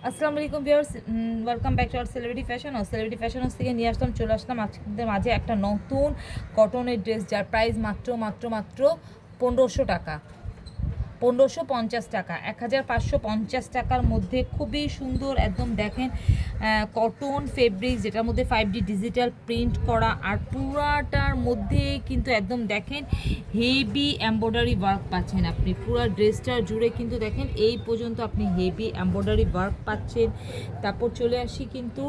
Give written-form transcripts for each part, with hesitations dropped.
আসসালামু আলাইকুম viewers, welcome back to our celebrity fashion house থেকে নিয়ে চলে আসলাম আজকের মাঝে একটা নতুন কটনের ড্রেস, যার প্রাইস মাত্র 1500 টাকা, 1550 টাকা, 1550 টাকার মধ্যে খুবই সুন্দর একদম দেখেন কটন ফেব্রিক, যেটার মধ্যে 5D ডিজিটাল প্রিন্ট করা, আর পুরাটার মধ্যে কিন্তু একদম দেখেন হেভি এমব্রয়ডারি ওয়ার্ক পাচ্ছেন আপনি। পুরো ড্রেসটার জুড়ে কিন্তু দেখেন এই পর্যন্ত আপনি হেভি এমব্রয়ডারি ওয়ার্ক পাচ্ছেন। তারপর চলে আসি কিন্তু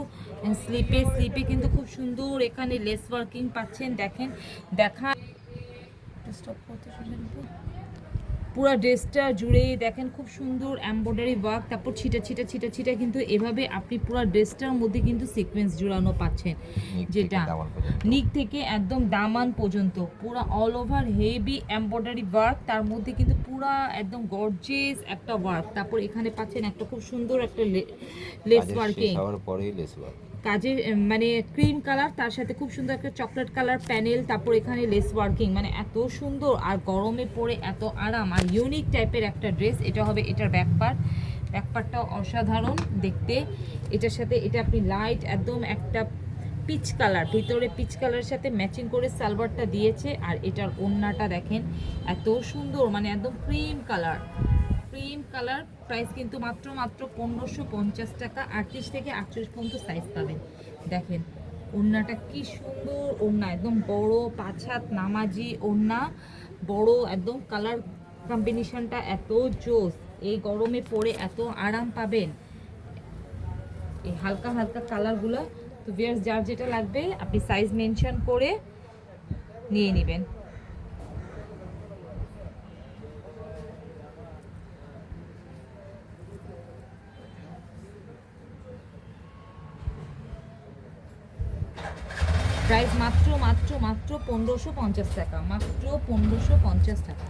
স্লিপে কিন্তু খুব সুন্দর এখানে লেস ওয়ার্কিং পাচ্ছেন। দেখেন স্টপ করতে পুরো ড্রেসটা জুড়ে দেখেন খুব সুন্দর এমব্রয়ডারি ওয়ার্ক, তারপর ছিটা কিন্তু এভাবে আপনি পুরো ড্রেসটার মধ্যে কিন্তু সিকোয়েন্স জুড়ানো পাচ্ছেন, যেটা নিক থেকে একদম দামান পর্যন্ত পুরো all over heavy embroidery work, তার মধ্যে কিন্তু পুরো একদম গর্জিয়াস একটা ওয়ার্ক। তারপর এখানে পাচ্ছেন একটা খুব সুন্দর একটা লেস ওয়ার্কিং, কাজের মানে ক্রিম কালার, তার সাথে খুব সুন্দর একটা চকলেট কালার প্যানেল, তারপর এখানে লেস ওয়ার্কিং, মানে এত সুন্দর আর গরমে পরে এত আরাম আর ইউনিক টাইপের একটা ড্রেস। এটা হবে এটার ব্যাকপার্টটাও অসাধারণ দেখতে। এটার সাথে এটা আপনি লাইট একদম একটা পিচ কালার, ভিতরে পিচ কালারের সাথে ম্যাচিং করে সালোয়ারটা দিয়েছে। আর এটার ওড়নাটা দেখেন এত সুন্দর, মানে একদম ক্রিম কালার। প্রাইস কিন্তু মাত্র 1550 টাকা। 38 থেকে 48 পর্যন্ত সাইজ পাবেন। দেখেন ওড়নাটা কি সুন্দর ওড়না, একদম বড় 5 হাত নামাজি ওড়না, বড় একদম কালার কম্বিনেশনটা এত জোস, এই গরমে পরে এত আরাম পাবেন এই হালকা কালারগুলো। তো ভিউয়ার্স, যার যেটা লাগবে আপনি সাইজ মেনশন করে নিয়ে নেবেন। প্রাইস মাত্র 1550 টাকা, মাত্র 1550 টাকা।